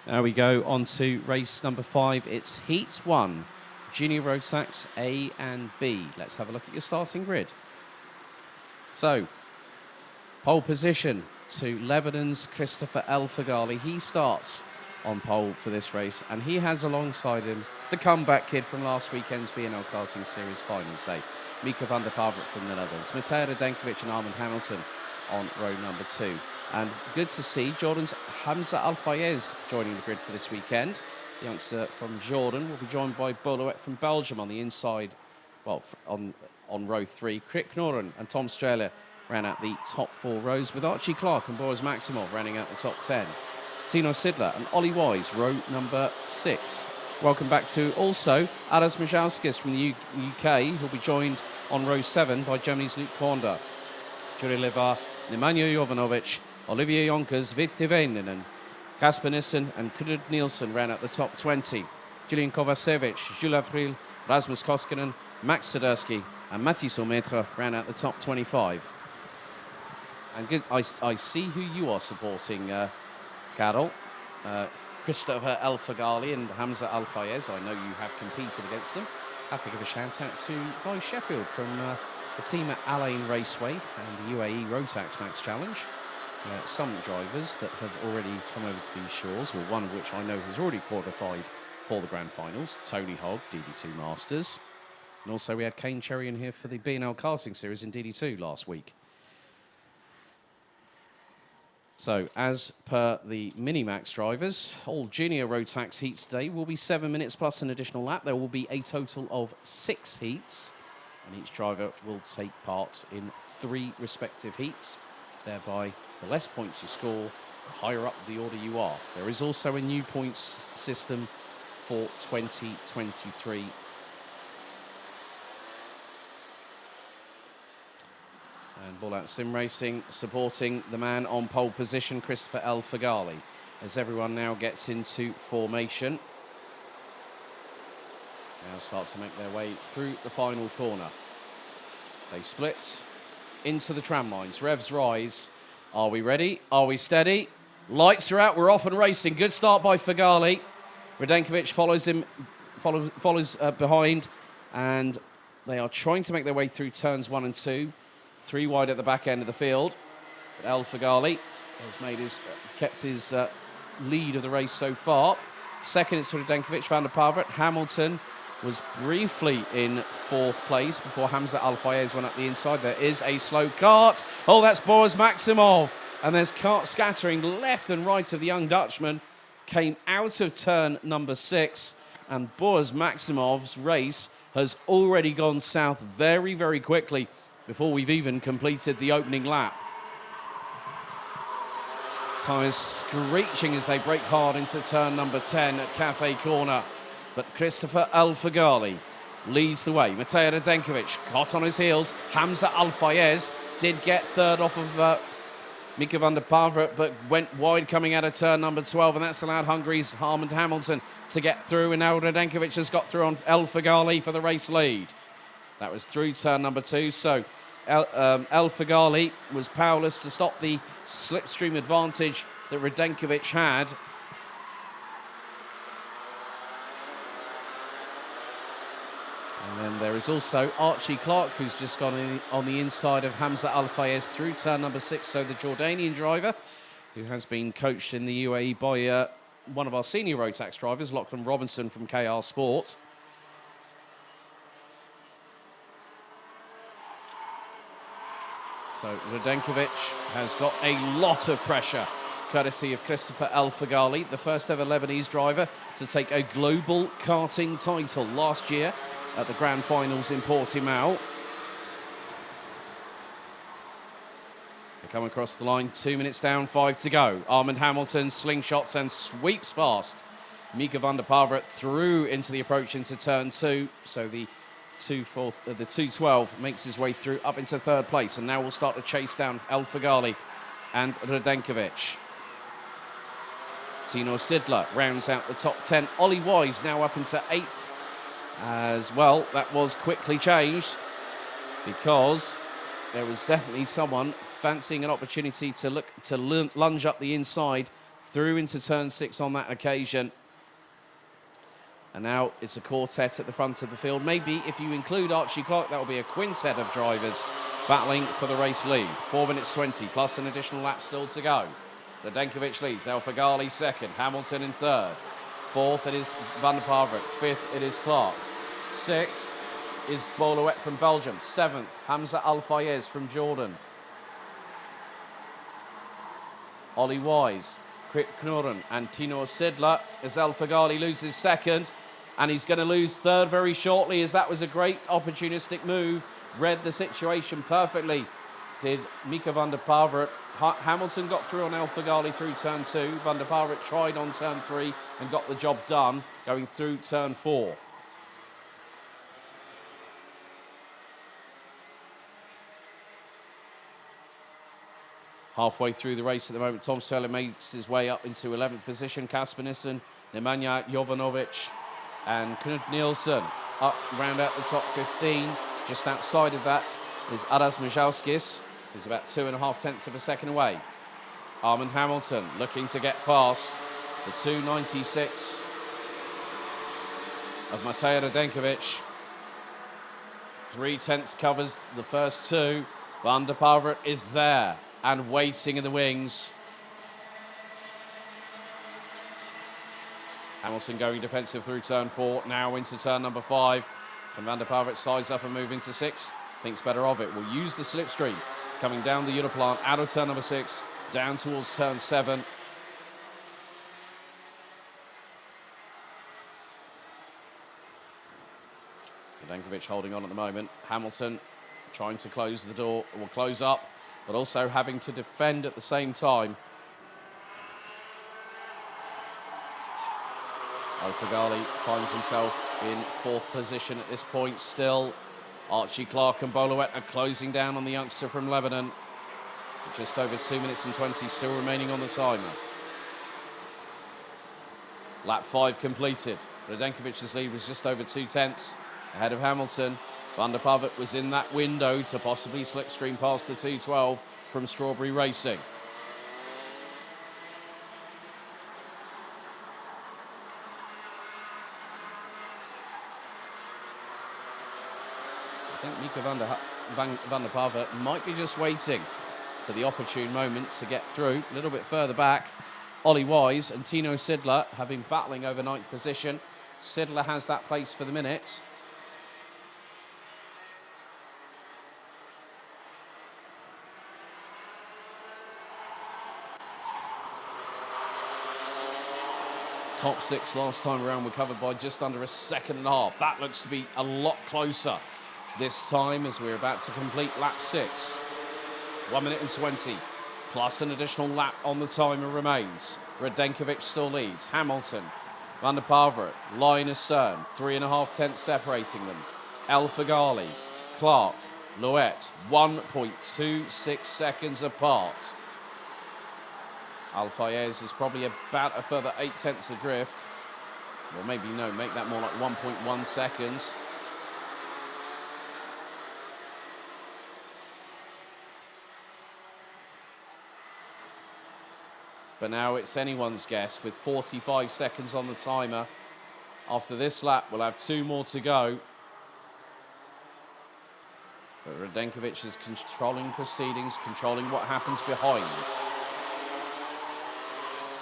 There we go, on to race number 5. It's Heat 1, Junior Rotax A and B. Let's have a look at your starting grid. So, pole position to Lebanon's Christopher El Fagali. He starts on pole for this race, and he has alongside him the comeback kid from last weekend's B&L Karting Series Finals Day, Mika van der Pavert from the Netherlands, Matej Radenkovic and Armand Hamilton on row number 2. And good to see Jordan's Hamza Al-Fayez joining the grid for this weekend. The youngster from Jordan will be joined by Boulouet from Belgium on the inside, well, on row 3. Krik Noren and Tom Strehler ran out the top 4 rows, with Archie Clark and Boris Maximov running out the top 10. Tino Sidler and Ollie Wise, row number 6. Welcome back to also Adas Mijalskis from the UK, who'll be joined on row 7 by Germany's Luke Kornder. Juri Levar, Nemanja Jovanovic, Olivier Jonkers, Vitte Veinen, Kasper Nissen and Knut Nielsen ran at the top 20. Julian Kovacevic, Jules Avril, Rasmus Koskinen, Max Sederski and Mathis Lemaitre ran out the top 25. And good, I see who you are supporting, Carol. Christopher El Fagali and Hamza Al-Fayez. I know you have competed against them. Have to give a shout out to Guy Sheffield from the team at Al Ain Raceway and the UAE Rotax Max Challenge. Some drivers that have already come over to these shores, well, one of which I know has already qualified for the grand finals, Tony Hogg, DD2 Masters. And also we had Kane Cherry in here for the B&L Karting Series in DD2 last week. So, as per the Minimax drivers, all junior Rotax heats today will be 7 minutes plus an additional lap. There will be a total of 6 heats, and each driver will take part in 3 respective heats. Thereby, the less points you score, the higher up the order you are. There is also a new points system for 2023. And Ball Out Sim Racing supporting the man on pole position, Christopher El Fagali, as everyone now gets into formation. Now start to make their way through the final corner. They split into the tram lines. Revs rise. Are we ready? Are we steady? Lights are out. We're off and racing. Good start by Fagali. Radenkovic follows behind, and they are trying to make their way through turns 1 and 2. 3 wide at the back end of the field. But El Fagali has kept his lead of the race so far. Second is Radenkovic, van der Pavert. Hamilton was briefly in 4th place before Hamza Al-Fayez went up the inside. There is a slow kart. Oh, that's Boris Maximov. And there's kart scattering left and right of the young Dutchman. Came out of turn number 6. And Boris Maximov's race has already gone south very, very quickly before we've even completed the opening lap. Tyres screeching as they brake hard into turn number 10 at Cafe Corner. But Christopher El Fagali leads the way. Matej Radenkovic hot on his heels. Hamza Al-Fayez did get 3rd off of Mika van der Pavert, but went wide coming out of turn number 12, and that's allowed Hungary's Armand Hamilton to get through, and now Radenkovic has got through on El Fagali for the race lead. That was through turn number 2, so El Fagali was powerless to stop the slipstream advantage that Radenkovic had. And then there is also Archie Clark, who's just gone in on the inside of Hamza Al-Fayez through turn number 6. So the Jordanian driver, who has been coached in the UAE by one of our senior Rotax drivers, Lachlan Robinson from KR Sports. So Radenkovic has got a lot of pressure, courtesy of Christopher El Fagali, the first ever Lebanese driver to take a global karting title last year at the Grand Finals in Portimao. They come across the line, 2 minutes down, 5 to go. Armand Hamilton slingshots and sweeps past Mika van der Pavert through into the approach into turn 2. So the 212 makes his way through up into 3rd place, and now we'll start to chase down El Fagali and Radenkovic. Tino Sidler rounds out the top 10. Ollie Wise now up into 8th. As well, that was quickly changed because there was definitely someone fancying an opportunity to lunge up the inside through into turn 6 on that occasion. And now it's a quartet at the front of the field. Maybe if you include Archie Clark, that will be a quintet of drivers battling for the race lead. 4 minutes 20 plus an additional lap still to go. Radenkovic leads, El Fagali second, Hamilton in third. Fourth, it is Van der Pavert. Fifth, it is Clark. Sixth is Boluet from Belgium. Seventh, Hamza Al Fayez from Jordan. Ollie Wise, Krit Knorren and Tino Sidler as El Fagali loses second. And he's going to lose third very shortly, as that was a great opportunistic move. Read the situation perfectly. Did Mika van der Pavert. Hamilton got through on El Fagali through turn 2. Van der Pavert tried on turn 3 and got the job done going through turn 4. Halfway through the race at the moment, Tom Sturler makes his way up into 11th position. Kasper Nissen, Nemanja Jovanovic and Knut Nielsen up round out the top 15. Just outside of that is Aras Mijalskis, who's about 2.5 tenths of a second away. Armand Hamilton looking to get past the 2.96 of Matej Radenkovic. 3 tenths covers the first 2. Van der Pavert is there and waiting in the wings. Hamilton going defensive through turn 4, now into turn number 5. Can Van der Pavert size up and move into 6? Thinks better of it. Will use the slipstream. Coming down the Uniplan, out of turn number 6, down towards turn 7. Radenkovic holding on at the moment. Hamilton trying to close the door, or close up, but also having to defend at the same time. El Fagali finds himself in 4th position at this point still. Archie Clark and Boluet are closing down on the youngster from Lebanon. Just over 2 minutes and 20 still remaining on the timer. Lap 5 completed. Radenkovic's lead was just over 2 tenths ahead of Hamilton. Van der Pavert was in that window to possibly slipstream past the 2.12 from Strawberry Racing. I think Mika van der Pavert might be just waiting for the opportune moment to get through. A little bit further back, Ollie Wise and Tino Sidler have been battling over 9th position. Sidler has that place for the minute. Top 6 last time around were covered by just under 1.5 seconds. That looks to be a lot closer this time as we're about to complete lap 6. 1 minute and 20 plus an additional lap on the timer remains. Radenkovic still leads. Hamilton, Van der Pavert, Linus Cern, 3.5 tenths separating them. El Fagali, Clark, Louet, 1.26 seconds apart. Al Fayez is probably about a further 8 tenths adrift. Or maybe no, make that more like 1.1 seconds. But now it's anyone's guess with 45 seconds on the timer. After this lap, we'll have 2 more to go. But Radenkovic is controlling proceedings, controlling what happens behind.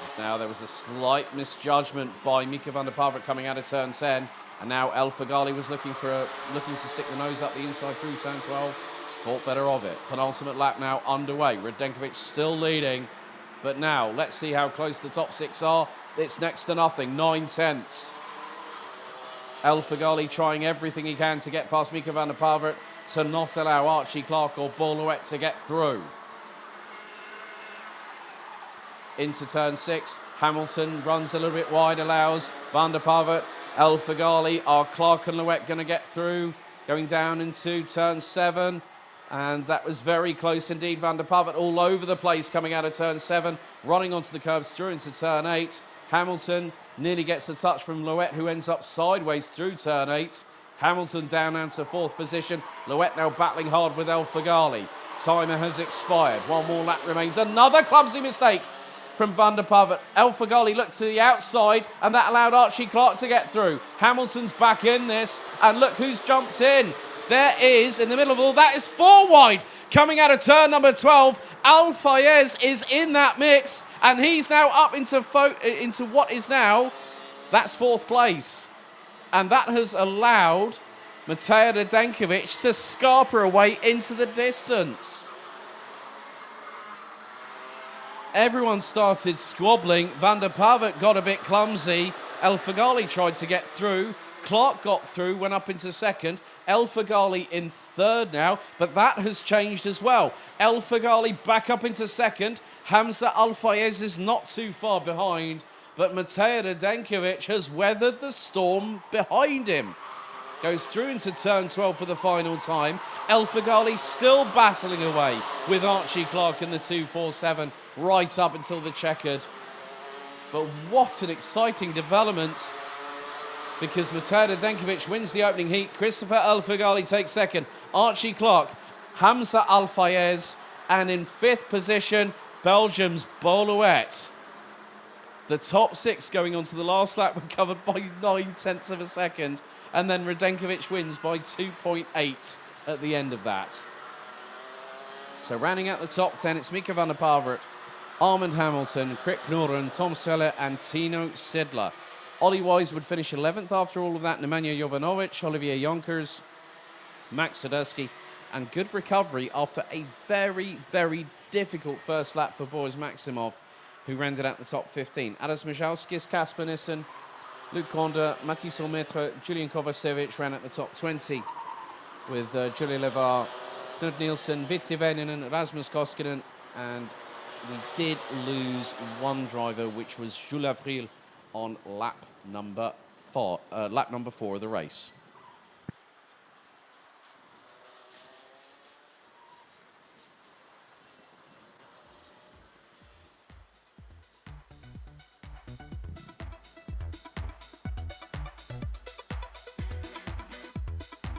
As now there was a slight misjudgment by Mika van der Pavert coming out of turn 10. And now El Fagali was looking to stick the nose up the inside through turn 12. Thought better of it. Penultimate lap now underway. Radenkovic still leading. But now, let's see how close the top 6 are. It's next to nothing, 9 tenths. El Fagali trying everything he can to get past Mika van der Pavert to not allow Archie Clark or Boluet to get through. Into turn 6, Hamilton runs a little bit wide, allows Van der Pavert, El Fagali. Are Clark and Louet going to get through? Going down into turn 7. And that was very close indeed. Van der Pavert all over the place coming out of turn 7, running onto the curbs through into turn 8. Hamilton nearly gets a touch from Louet, who ends up sideways through turn 8. Hamilton down to 4th position. Louet now battling hard with El Fagali. Timer has expired. 1 more lap remains. Another clumsy mistake from Van der Poel. El Fagali looked to the outside, and that allowed Archie Clark to get through. Hamilton's back in this, and look who's jumped in. There is, in the middle of all that, is 4 wide. Coming out of turn number 12, Al Fayez is in that mix, and he's now up into what is now, that's 4th place. And that has allowed Matej Radenkovic to scarper away into the distance. Everyone started squabbling. Van der Poel got a bit clumsy. El Fagali tried to get through. Clark got through, went up into 2nd. El Fagali in 3rd now, but that has changed as well. El Fagali back up into 2nd. Hamza Al Fayez is not too far behind, but Matej Radenkovic has weathered the storm behind him. Goes through into turn 12 for the final time. El Fagali still battling away with Archie Clark in the 247 right up until the checkered. But what an exciting development, because Matej Radenkovic wins the opening heat. Christopher El Fagali takes 2nd. Archie Clark, Hamza Al Fayez, and in 5th position, Belgium's Boluet. The top 6 going on to the last lap were covered by 9/10 of a second. And then Radenkovic wins by 2.8 at the end of that. So rounding out the top 10, it's Mika van der Poel, Armand Hamilton, Krik Knorren, Tom Seller, and Tino Sidler. Ollie Wise would finish 11th after all of that. Nemanja Jovanovic, Olivier Jonkers, Max Sadurski, and good recovery after a very, very difficult first lap for Boris Maximov, who rounded out the top 15. Adas Mijalskis, Kasper Nissen, Luc Conde, Mathis Olmetre, Julian Kovacevic ran at the top 20 with Julie Levar, Knut Nielsen, Vitti Väinänen, Rasmus Koskinen, and we did lose one driver, which was Jules Avril on lap number 4 of the race.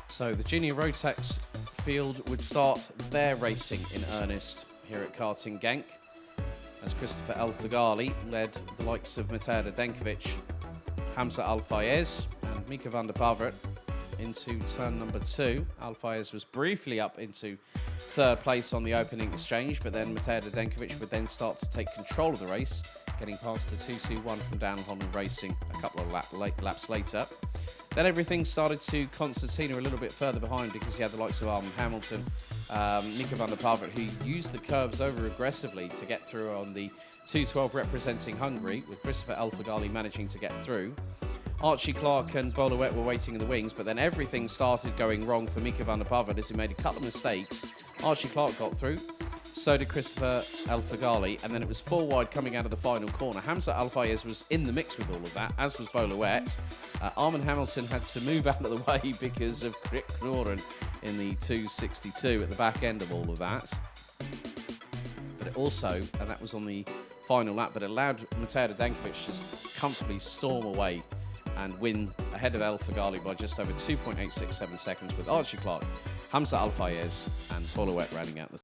So the junior Rotax field would start their racing in earnest here at Karting Genk, as Christopher El Fagali led the likes of Matej Radenkovic, Hamza Al Fayez, and Mika van der Poel into turn number 2. Al Fayez was briefly up into 3rd place on the opening exchange, but then Matej Radenkovic would then start to take control of the race, getting past the 2-2-1 from Dan Holland Racing a couple of laps later. Then everything started to concertina a little bit further behind, because you had the likes of Armand Hamilton, Mika van der Poel, who used the curbs over aggressively to get through on the 212 representing Hungary, with Christopher El Fagali managing to get through. Archie Clark and Boluet were waiting in the wings, but then everything started going wrong for Mika van der Poel as he made a couple of mistakes. Archie Clark got through, so did Christopher El Fagali, and then it was 4 wide coming out of the final corner. Hamza Al Fayez was in the mix with all of that, as was Boluet. Armand Hamilton had to move out of the way because of Krik Knorren in the 262 at the back end of all of that. But it also, and that was on the final lap, but it allowed Matej Radenkovic to just comfortably storm away and win ahead of El Fagali by just over 2.867 seconds, with Archie Clark, Hamza Al Fayez, and Boluet rounding out the